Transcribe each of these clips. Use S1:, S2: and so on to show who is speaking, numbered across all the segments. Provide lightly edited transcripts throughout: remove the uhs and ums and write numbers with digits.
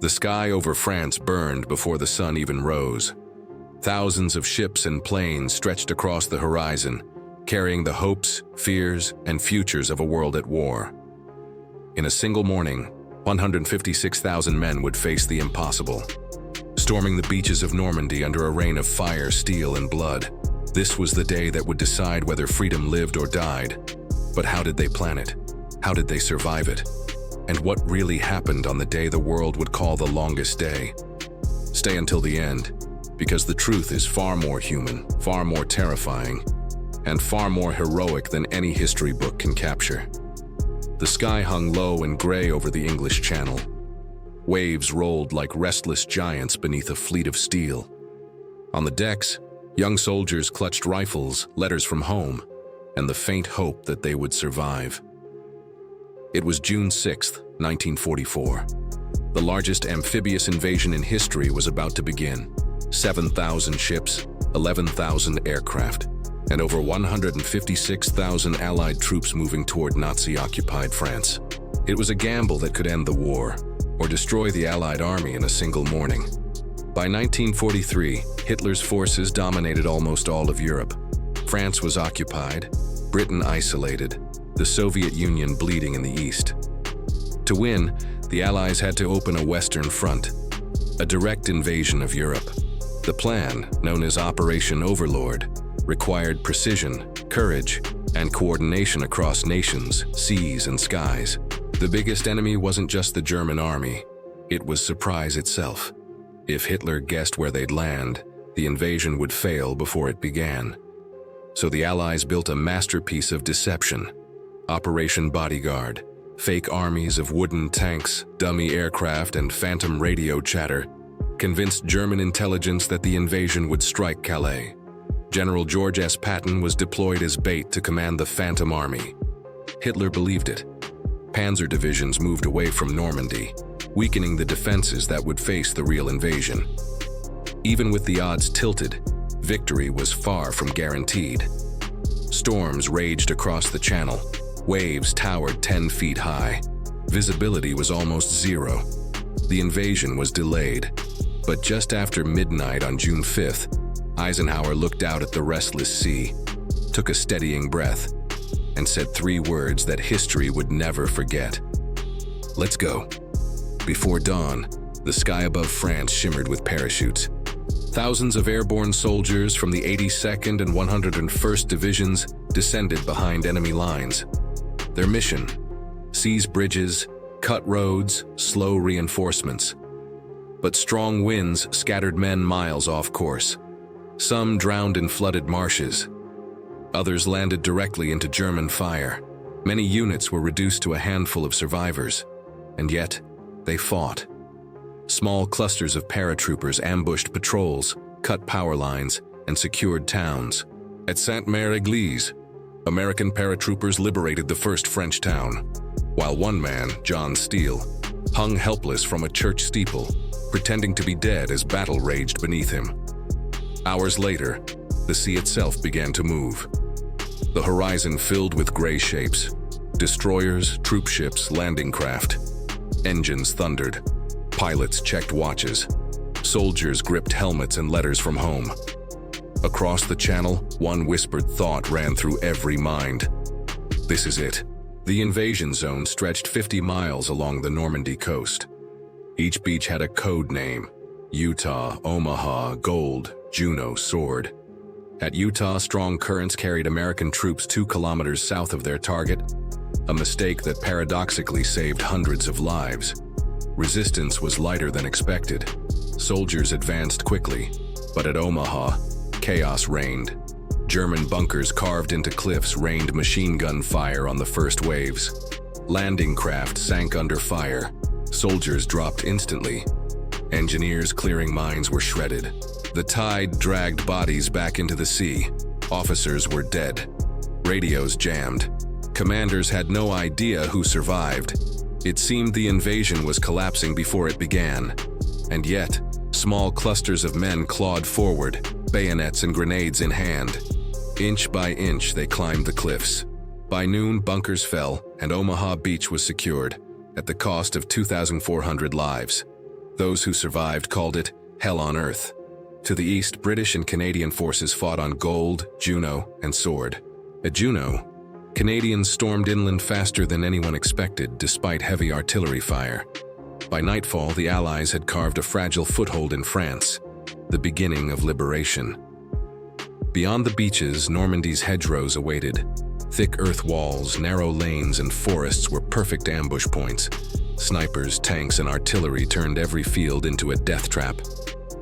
S1: The sky over France burned before the sun even rose. Thousands of ships and planes stretched across the horizon, carrying the hopes, fears, and futures of a world at war. In a single morning, 156,000 men would face the impossible. Storming the beaches of Normandy under a rain of fire, steel, and blood, this was the day that would decide whether freedom lived or died. But how did they plan it? How did they survive it? And what really happened on the day the world would call the longest day? Stay until the end, because the truth is far more human, far more terrifying, and far more heroic than any history book can capture. The sky hung low and gray over the English Channel. Waves rolled like restless giants beneath a fleet of steel. On the decks, young soldiers clutched rifles, letters from home, and the faint hope that they would survive. It was June 6, 1944. The largest amphibious invasion in history was about to begin. 7,000 ships, 11,000 aircraft, and over 156,000 Allied troops moving toward Nazi-occupied France. It was a gamble that could end the war, or destroy the Allied army in a single morning. By 1943, Hitler's forces dominated almost all of Europe. France was occupied, Britain isolated, the Soviet Union bleeding in the east. To win, the Allies had to open a Western front, a direct invasion of Europe. The plan, known as Operation Overlord, required precision, courage, and coordination across nations, seas, and skies. The biggest enemy wasn't just the German army, it was surprise itself. If Hitler guessed where they'd land, the invasion would fail before it began. So the Allies built a masterpiece of deception. Operation Bodyguard, fake armies of wooden tanks, dummy aircraft, and phantom radio chatter, convinced German intelligence that the invasion would strike Calais. General George S. Patton was deployed as bait to command the Phantom Army. Hitler believed it. Panzer divisions moved away from Normandy, weakening the defenses that would face the real invasion. Even with the odds tilted, victory was far from guaranteed. Storms raged across the Channel. Waves towered 10 feet high. Visibility was almost zero. The invasion was delayed. But just after midnight on June 5th, Eisenhower looked out at the restless sea, took a steadying breath, and said 3 words that history would never forget. "Let's go." Before dawn, the sky above France shimmered with parachutes. Thousands of airborne soldiers from the 82nd and 101st Divisions descended behind enemy lines. Their mission: seize bridges, cut roads, slow reinforcements. But strong winds scattered men miles off course. Some drowned in flooded marshes. Others landed directly into German fire. Many units were reduced to a handful of survivors. And yet, they fought. Small clusters of paratroopers ambushed patrols, cut power lines, and secured towns. At Sainte-Mère-Église, American paratroopers liberated the first French town, while one man, John Steele, hung helpless from a church steeple, pretending to be dead as battle raged beneath him. Hours later, the sea itself began to move. The horizon filled with gray shapes: destroyers, troop ships, landing craft. Engines thundered. Pilots checked watches. Soldiers gripped helmets and letters from home. Across the Channel, one whispered thought ran through every mind. This is it. The invasion zone stretched 50 miles along the Normandy coast. Each beach had a code name: Utah, Omaha, Gold, Juno, Sword. At Utah, strong currents carried American troops 2 kilometers south of their target, a mistake that paradoxically saved hundreds of lives. Resistance was lighter than expected. Soldiers advanced quickly, but at Omaha, chaos reigned. German bunkers carved into cliffs rained machine gun fire on the first waves. Landing craft sank under fire. Soldiers dropped instantly. Engineers clearing mines were shredded. The tide dragged bodies back into the sea. Officers were dead. Radios jammed. Commanders had no idea who survived. It seemed the invasion was collapsing before it began. And yet, small clusters of men clawed forward, bayonets and grenades in hand. Inch by inch, they climbed the cliffs. By noon, bunkers fell, and Omaha Beach was secured, at the cost of 2,400 lives. Those who survived called it hell on earth. To the east, British and Canadian forces fought on Gold, Juno, and Sword. At Juno, Canadians stormed inland faster than anyone expected, despite heavy artillery fire. By nightfall, the Allies had carved a fragile foothold in France, the beginning of liberation. Beyond the beaches, Normandy's hedgerows awaited. Thick earth walls, narrow lanes, and forests were perfect ambush points. Snipers, tanks, and artillery turned every field into a death trap.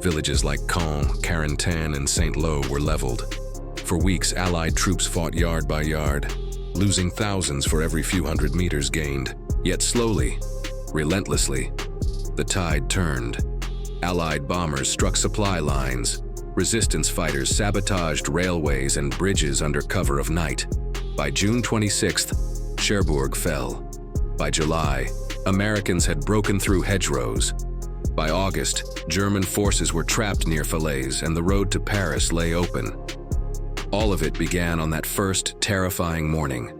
S1: Villages like Caen, Carentan, and Saint-Lô were leveled. For weeks, Allied troops fought yard by yard, losing thousands for every few hundred meters gained. Yet slowly, relentlessly, the tide turned. Allied bombers struck supply lines. Resistance fighters sabotaged railways and bridges under cover of night. By June 26th, Cherbourg fell. By July, Americans had broken through hedgerows. By August, German forces were trapped near Falaise and the road to Paris lay open. All of it began on that first terrifying morning,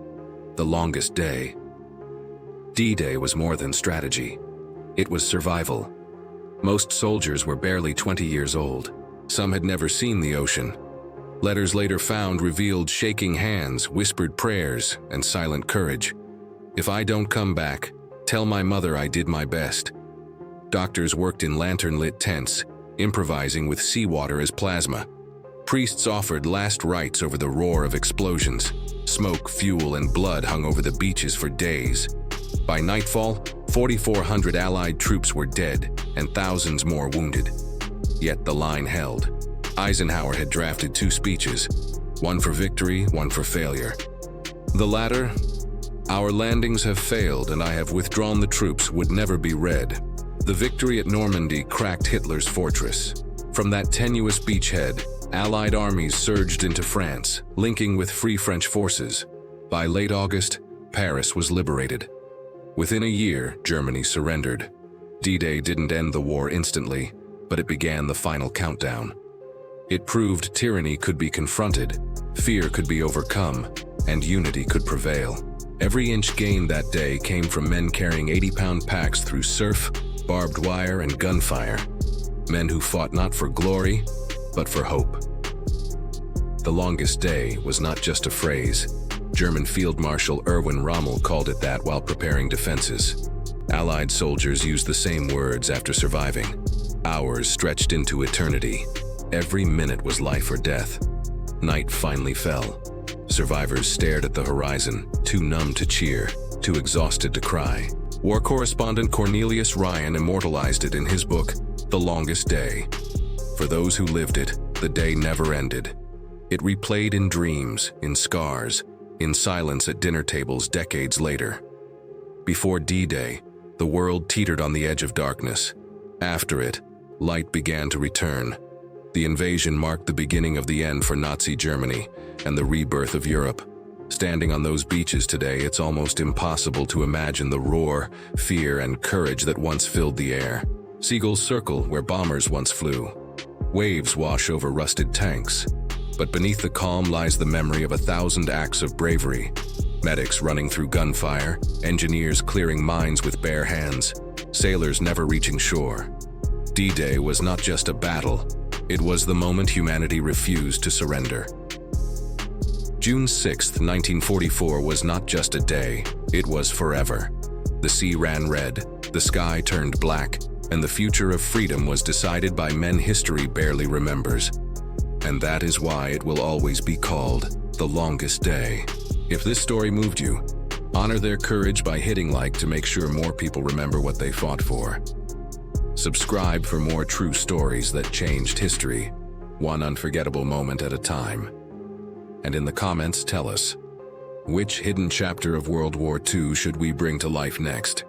S1: the longest day. D-Day was more than strategy. It was survival. Most soldiers were barely 20 years old. Some had never seen the ocean. Letters later found revealed shaking hands, whispered prayers, and silent courage. "If I don't come back, tell my mother I did my best." Doctors worked in lantern-lit tents, improvising with seawater as plasma. Priests offered last rites over the roar of explosions. Smoke, fuel, and blood hung over the beaches for days. By nightfall, 4,400 Allied troops were dead and thousands more wounded. Yet the line held. Eisenhower had drafted 2 speeches, one for victory, one for failure. The latter, "Our landings have failed and I have withdrawn the troops," would never be read. The victory at Normandy cracked Hitler's fortress. From that tenuous beachhead, Allied armies surged into France, linking with Free French forces. By late August, Paris was liberated. Within a year, Germany surrendered. D-Day didn't end the war instantly, but it began the final countdown. It proved tyranny could be confronted, fear could be overcome, and unity could prevail. Every inch gained that day came from men carrying 80-pound packs through surf, barbed wire, and gunfire. Men who fought not for glory, but for hope. The longest day was not just a phrase. German Field Marshal Erwin Rommel called it that while preparing defenses. Allied soldiers used the same words after surviving. Hours stretched into eternity. Every minute was life or death. Night finally fell. Survivors stared at the horizon, too numb to cheer, too exhausted to cry. War correspondent Cornelius Ryan immortalized it in his book, The Longest Day. For those who lived it, the day never ended. It replayed in dreams, in scars, in silence at dinner tables decades later. Before D-Day, the world teetered on the edge of darkness. After it, light began to return. The invasion marked the beginning of the end for Nazi Germany and the rebirth of Europe. Standing on those beaches today, it's almost impossible to imagine the roar, fear, and courage that once filled the air. Seagulls circle where bombers once flew. Waves wash over rusted tanks. But beneath the calm lies the memory of 1,000 acts of bravery. Medics running through gunfire, engineers clearing mines with bare hands, sailors never reaching shore. D-Day was not just a battle, it was the moment humanity refused to surrender. June 6, 1944 was not just a day, it was forever. The sea ran red, the sky turned black, and the future of freedom was decided by men history barely remembers. And that is why it will always be called the longest day. If this story moved you, honor their courage by hitting like to make sure more people remember what they fought for. Subscribe for more true stories that changed history, one unforgettable moment at a time. And in the comments, tell us, which hidden chapter of World War II should we bring to life next?